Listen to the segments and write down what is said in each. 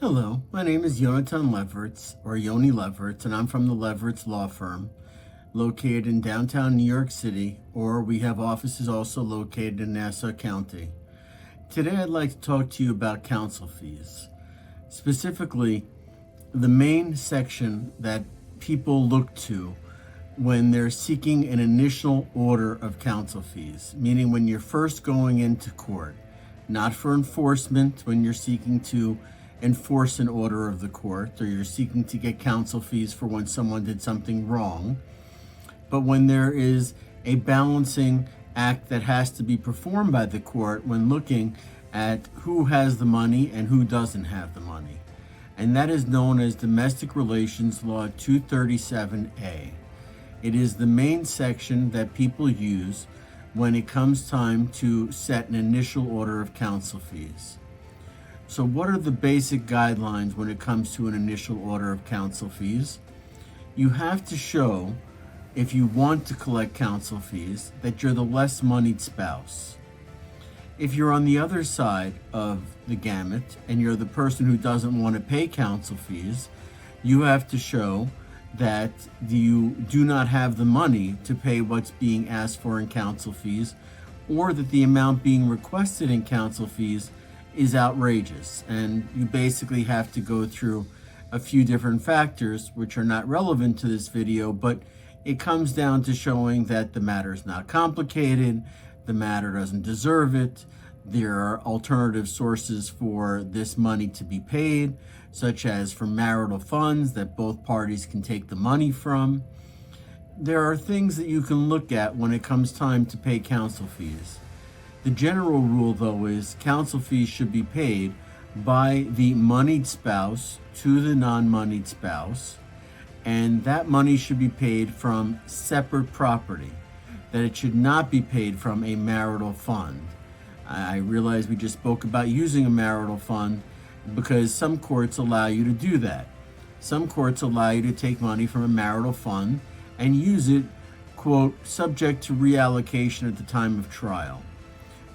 Hello, my name is Yonatan Levoritz, or Yoni Levoritz, and I'm from the Levoritz Law Firm, located in downtown New York City, or we have offices also located in Nassau County. Today I'd like to talk to you about counsel fees. Specifically, the main section that people look to when they're seeking an initial order of counsel fees, meaning when you're first going into court, not for enforcement when you're seeking to enforce an order of the court, or you're seeking to get counsel fees for when someone did something wrong, but when there is a balancing act that has to be performed by the court when looking at who has the money and who doesn't have the money. And that is known as Domestic Relations Law 237A. It is the main section that people use when it comes time to set an initial order of counsel fees. So what are the basic guidelines when it comes to an initial order of counsel fees? You have to show, if you want to collect counsel fees, that you're the less moneyed spouse. If you're on the other side of the gamut and you're the person who doesn't want to pay counsel fees, you have to show that you do not have the money to pay what's being asked for in counsel fees, or that the amount being requested in counsel fees is outrageous. And you basically have to go through a few different factors which are not relevant to this video, but it comes down to showing that the matter is not complicated, the matter doesn't deserve it, there are alternative sources for this money to be paid, such as from marital funds that both parties can take the money from. There are things that you can look at when it comes time to pay counsel fees. The general rule, though, is counsel fees should be paid by the moneyed spouse to the non-moneyed spouse, and that money should be paid from separate property, that it should not be paid from a marital fund. I realize we just spoke about using a marital fund because some courts allow you to do that. Some courts allow you to take money from a marital fund and use it, quote, subject to reallocation at the time of trial,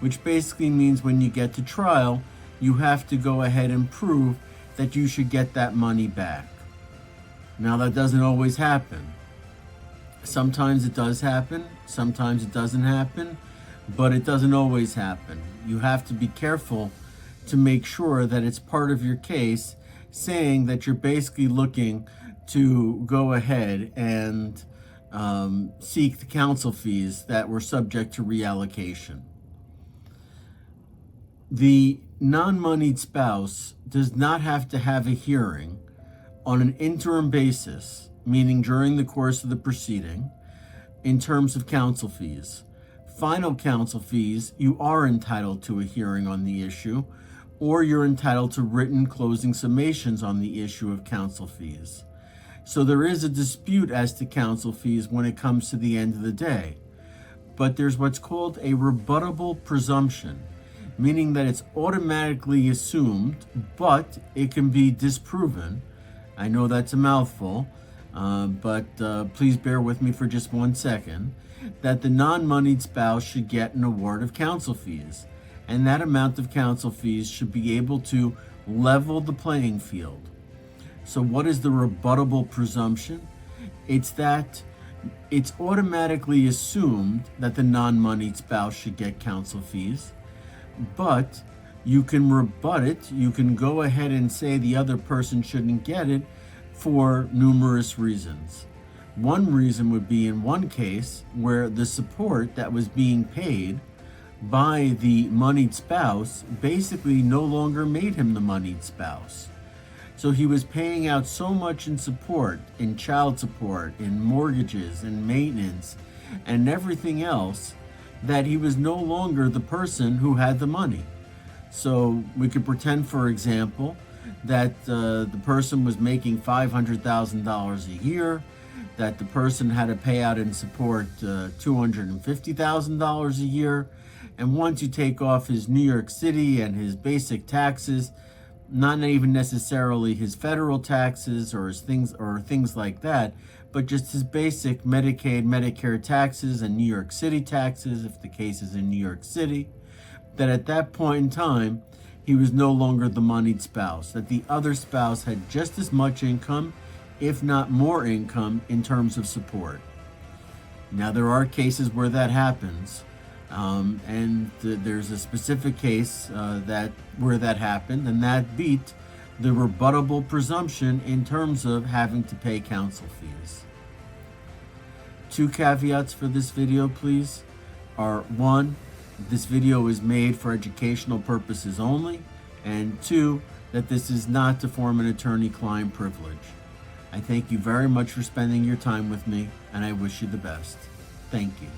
which basically means when you get to trial, you have to go ahead and prove that you should get that money back. Now, that doesn't always happen. Sometimes it does happen, sometimes it doesn't happen, but it doesn't always happen. You have to be careful to make sure that it's part of your case saying that you're basically looking to go ahead and seek the counsel fees that were subject to reallocation. The non-moneyed spouse does not have to have a hearing on an interim basis, meaning during the course of the proceeding, in terms of counsel fees. Final counsel fees, you are entitled to a hearing on the issue, or you're entitled to written closing summations on the issue of counsel fees. So there is a dispute as to counsel fees when it comes to the end of the day. But there's what's called a rebuttable presumption, meaning that it's automatically assumed, but it can be disproven. I know that's a mouthful, but please bear with me for just 1 second, that the non-moneyed spouse should get an award of counsel fees, and that amount of counsel fees should be able to level the playing field. So what is the rebuttable presumption? It's that it's automatically assumed that the non-moneyed spouse should get counsel fees, but you can rebut it. You can go ahead and say the other person shouldn't get it for numerous reasons. One reason would be in one case where the support that was being paid by the moneyed spouse basically no longer made him the moneyed spouse. So he was paying out so much in support, in child support, in mortgages, in maintenance, and everything else, that he was no longer the person who had the money. So we could pretend, for example, that the person was making $500,000 a year, that the person had to pay out in support $250,000 a year, and once you take off his New York City and his basic taxes, not even necessarily his federal taxes or his things like that, but just his basic Medicaid, Medicare taxes and New York City taxes, if the case is in New York City, that at that point in time, he was no longer the moneyed spouse, that the other spouse had just as much income, if not more income, in terms of support. Now, there are cases where that happens, and there's a specific case where that happened, and that beat the rebuttable presumption in terms of having to pay counsel fees. 2 caveats for this video, please, are 1, this video is made for educational purposes only, and 2, that this is not to form an attorney-client privilege. I thank you very much for spending your time with me, and I wish you the best. Thank you.